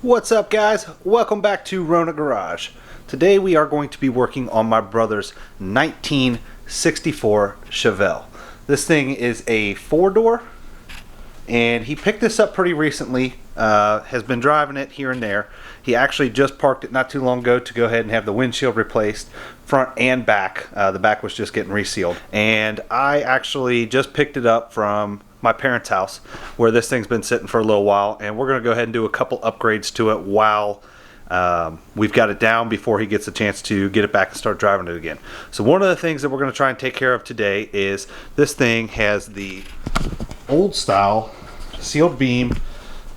What's up, guys? Welcome back to Rona Garage. Today we are going to be working on my brother's 1964 Chevelle. This thing is a 4-door and he picked this up pretty recently, has been driving it here and there. He actually just parked it not too long ago to go ahead and have the windshield replaced, front and back. The back was just getting resealed, and I actually just picked it up from my parents' house where this thing's been sitting for a little while, and we're going to go ahead and do a couple upgrades to it while we've got it down before he gets a chance to get it back and start driving it again. So one of the things that we're going to try and take care of today is this thing has the old style sealed beam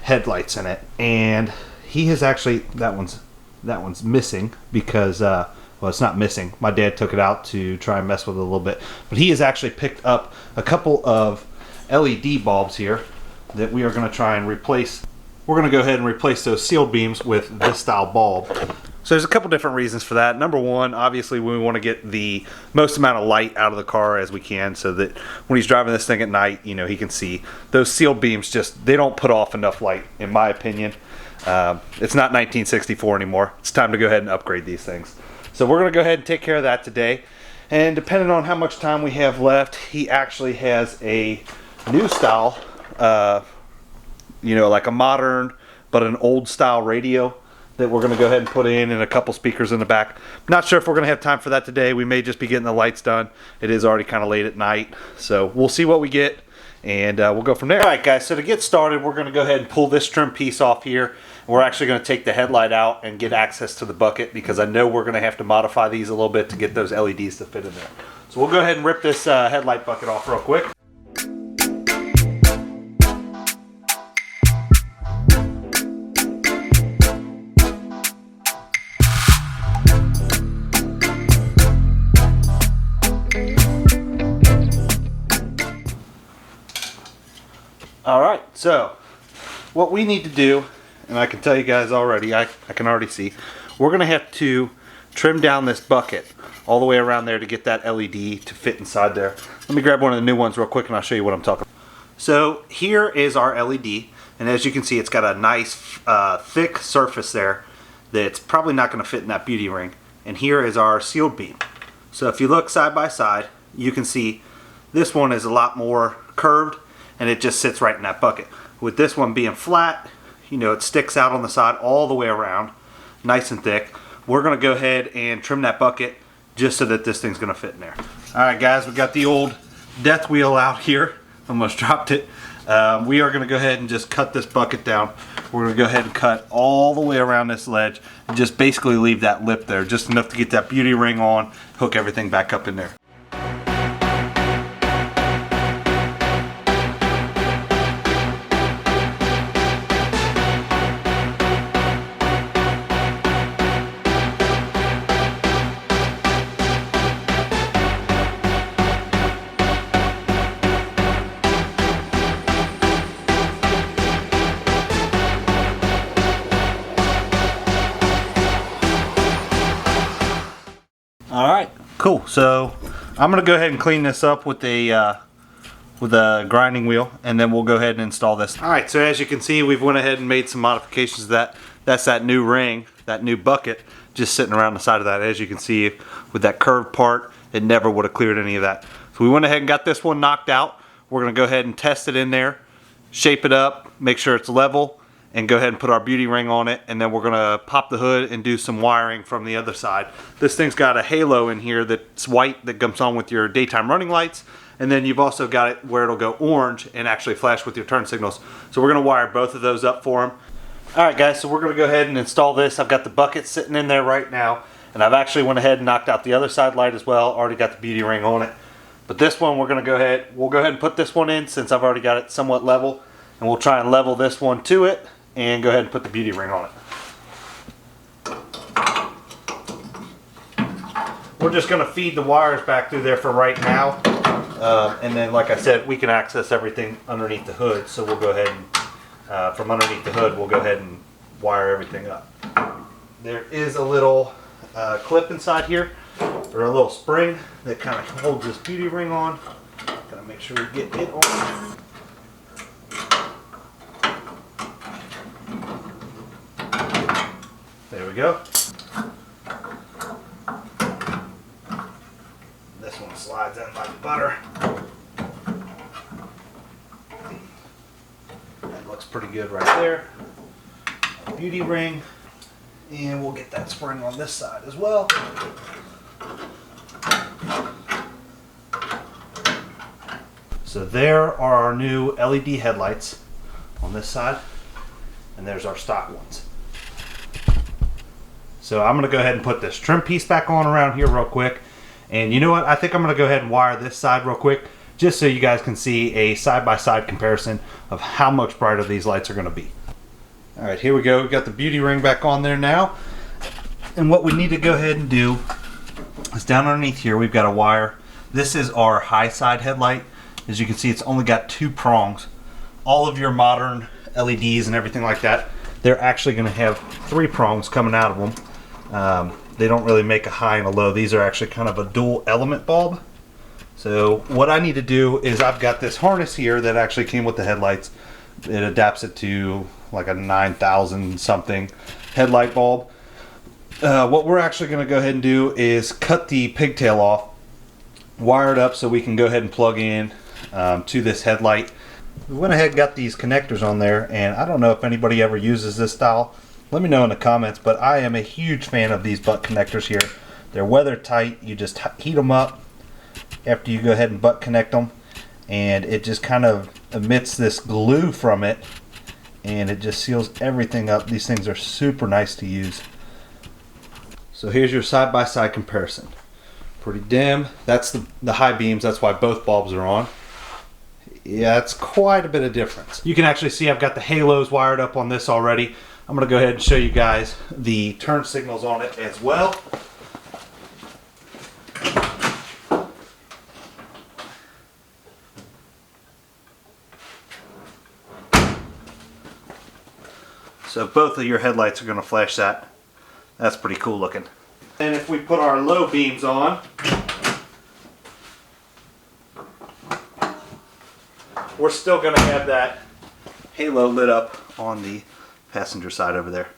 headlights in it, and he has actually, that one's missing because well, it's not missing, my dad took it out to try and mess with it a little bit, but he has actually picked up a couple of LED bulbs here that we are going to try and replace. We're going to go ahead and replace those sealed beams with this style bulb. So there's a couple different reasons for that. Number one, obviously we want to get the most amount of light out of the car as we can, so that when he's driving this thing at night, you know, he can see. Those sealed beams just, they don't put off enough light, in my opinion. It's not 1964 anymore. It's time to go ahead and upgrade these things. So we're going to go ahead and take care of that today. And depending on how much time we have left, he actually has a new style, you know, like a modern but an old style radio that we're going to go ahead and put in, and a couple speakers in the back. Not sure if we're going to have time for that today. We may just be getting the lights done. It is already kind of late at night, so we'll see what we get, and we'll go from there. Alright guys, so to get started, we're going to go ahead and pull this trim piece off here. We're actually going to take the headlight out and get access to the bucket, because I know we're going to have to modify these a little bit to get those LEDs to fit in there. So we'll go ahead and rip this headlight bucket off real quick. Alright, so what we need to do, and I can tell you guys already, I can already see, we're going to have to trim down this bucket all the way around there to get that LED to fit inside there. Let me grab one of the new ones real quick and I'll show you what I'm talking about. So here is our LED, and as you can see, it's got a nice thick surface there that's probably not going to fit in that beauty ring. And here is our sealed beam. So if you look side by side, you can see this one is a lot more curved, and it just sits right in that bucket. With this one being flat, you know, it sticks out on the side all the way around, nice and thick. We're going to go ahead and trim that bucket just so that this thing's going to fit in there. Alright guys, we got the old death wheel out here. Almost dropped it. We are going to go ahead and just cut this bucket down. We're going to go ahead and cut all the way around this ledge and just basically leave that lip there, just enough to get that beauty ring on, hook everything back up in there. Alright, cool. So I'm going to go ahead and clean this up with a grinding wheel, and then we'll go ahead and install this. Alright, so as you can see, we've went ahead and made some modifications to that. That's that new ring, that new bucket, just sitting around the side of that. As you can see, with that curved part, it never would have cleared any of that. So we went ahead and got this one knocked out. We're going to go ahead and test it in there, shape it up, make sure it's level, and go ahead and put our beauty ring on it, and then we're going to pop the hood and do some wiring from the other side. This thing's got a halo in here that's white that comes on with your daytime running lights, and then you've also got it where it'll go orange and actually flash with your turn signals. So we're going to wire both of those up for them. Alright guys, so we're going to go ahead and install this. I've got the bucket sitting in there right now, and I've actually went ahead and knocked out the other side light as well. Already got the beauty ring on it. But this one we'll go ahead and put this one in since I've already got it somewhat level, and we'll try and level this one to it and go ahead and put the beauty ring on it. we're just going to feed the wires back through there for right now. And then, like I said, we can access everything underneath the hood. So we'll go ahead and, from underneath the hood, we'll go ahead and wire everything up. There is a little clip inside here, or a little spring that kind of holds this beauty ring on. Gotta make sure we get it on. There we go. This one slides in like butter. That looks pretty good right there. Beauty ring. And we'll get that spring on this side as well. So there are our new LED headlights on this side, and there's our stock ones. So I'm going to go ahead and put this trim piece back on around here real quick. And you know what? I think I'm going to go ahead and wire this side real quick, just so you guys can see a side-by-side comparison of how much brighter these lights are going to be. All right, here we go. We've got the beauty ring back on there now. And what we need to go ahead and do is down underneath here, we've got a wire. This is our high side headlight. As you can see, it's only got 2 prongs. All of your modern LEDs and everything like that, they're actually going to have 3 prongs coming out of them. They don't really make a high and a low. These are actually kind of a dual element bulb. So what I need to do is, I've got this harness here that actually came with the headlights. It adapts it to like a 9,000 something headlight bulb. What we're actually going to go ahead and do is cut the pigtail off, wire it up so we can go ahead and plug in to this headlight. We went ahead and got these connectors on there, and I don't know if anybody ever uses this style. Let me know in the comments, but I am a huge fan of these butt connectors here. They're weather tight. You just heat them up after you go ahead and butt connect them, and it just kind of emits this glue from it, and it just seals everything up. These things are super nice to use. So here's your side-by-side comparison. Pretty dim. That's the high beams. That's why both bulbs are on. Yeah, it's quite a bit of difference. You can actually see I've got the halos wired up on this already. I'm going to go ahead and show you guys the turn signals on it as well. So both of your headlights are going to flash that. That's pretty cool looking. And if we put our low beams on, we're still going to have that halo lit up on the passenger side over there.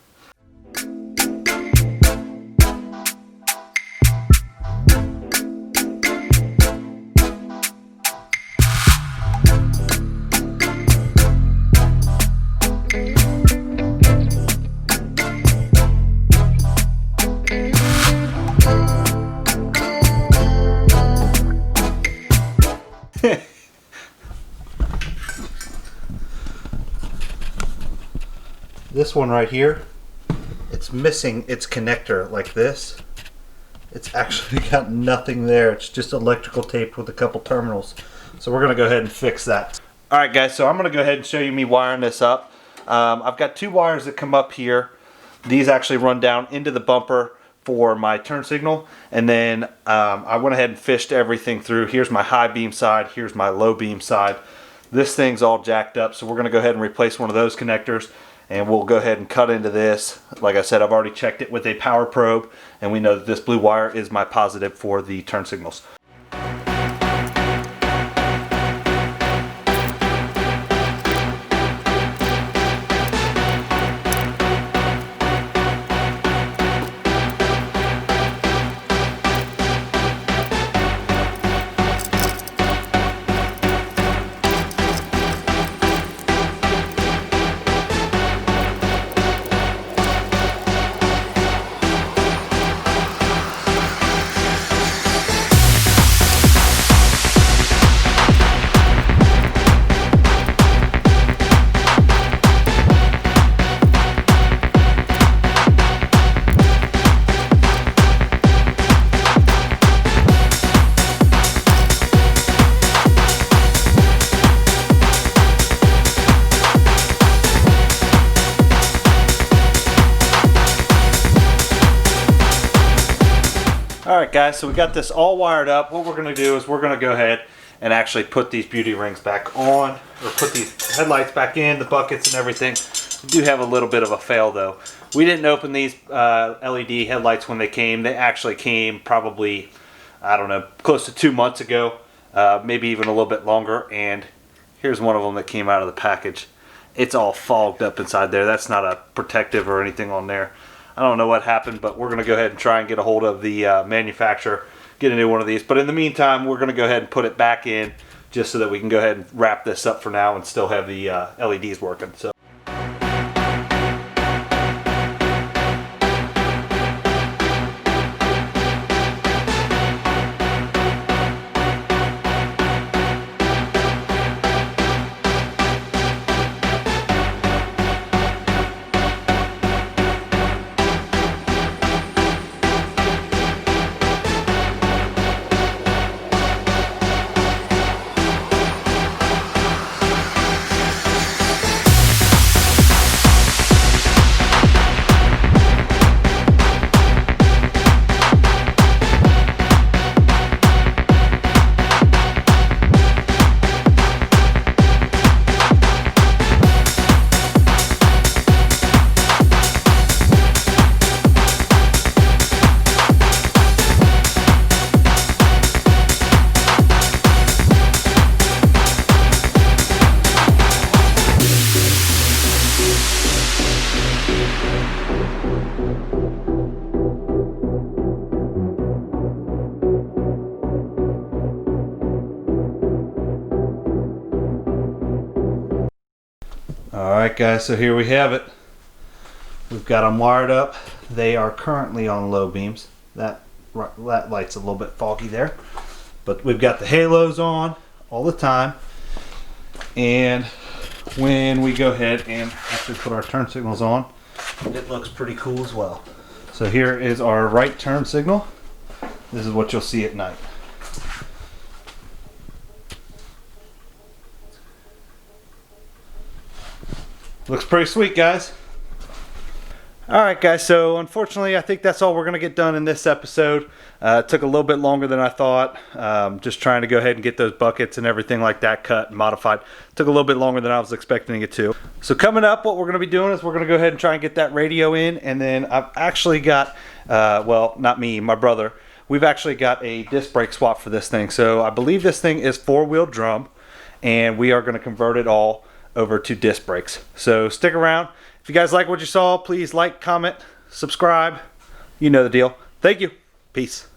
This one right here, it's missing its connector like this. It's actually got nothing there. It's just electrical tape with a couple terminals. So we're going to go ahead and fix that. Alright guys, so I'm going to go ahead and show you me wiring this up. I've got 2 wires that come up here. These actually run down into the bumper for my turn signal. And then I went ahead and fished everything through. Here's my high beam side. Here's my low beam side. This thing's all jacked up, so we're going to go ahead and replace one of those connectors. And we'll go ahead and cut into this. Like I said, I've already checked it with a power probe, and we know that this blue wire is my positive for the turn signals. Alright guys, so we got this all wired up. What we're going to do is we're going to go ahead and actually put these beauty rings back on, or put these headlights back in, the buckets and everything. We do have a little bit of a fail though. We didn't open these LED headlights when they came. They actually came probably, I don't know, close to 2 months ago, maybe even a little bit longer. And here's one of them that came out of the package. It's all fogged up inside there. That's not a protective or anything on there. I don't know what happened, but we're going to go ahead and try and get a hold of the manufacturer, get a new one of these. But in the meantime, we're going to go ahead and put it back in just so that we can go ahead and wrap this up for now and still have the LEDs working. So. Alright guys, so here we have it. We've got them wired up. They are currently on low beams. That light's a little bit foggy there. But we've got the halos on all the time. And when we go ahead and actually put our turn signals on, it looks pretty cool as well. So here is our right turn signal. This is what you'll see at night. Looks pretty sweet, guys. Alright guys, so unfortunately I think that's all we're going to get done in this episode. It took a little bit longer than I thought. Just trying to go ahead and get those buckets and everything like that cut and modified. Took a little bit longer than I was expecting it to. So coming up, what we're going to be doing is we're going to go ahead and try and get that radio in. And then I've actually got, well, not me, my brother. We've actually got a disc brake swap for this thing. So I believe this thing is 4-wheel drum. And we are going to convert it all over to disc brakes. So stick around. If you guys like what you saw, please like, comment, subscribe. You know the deal. Thank you. Peace.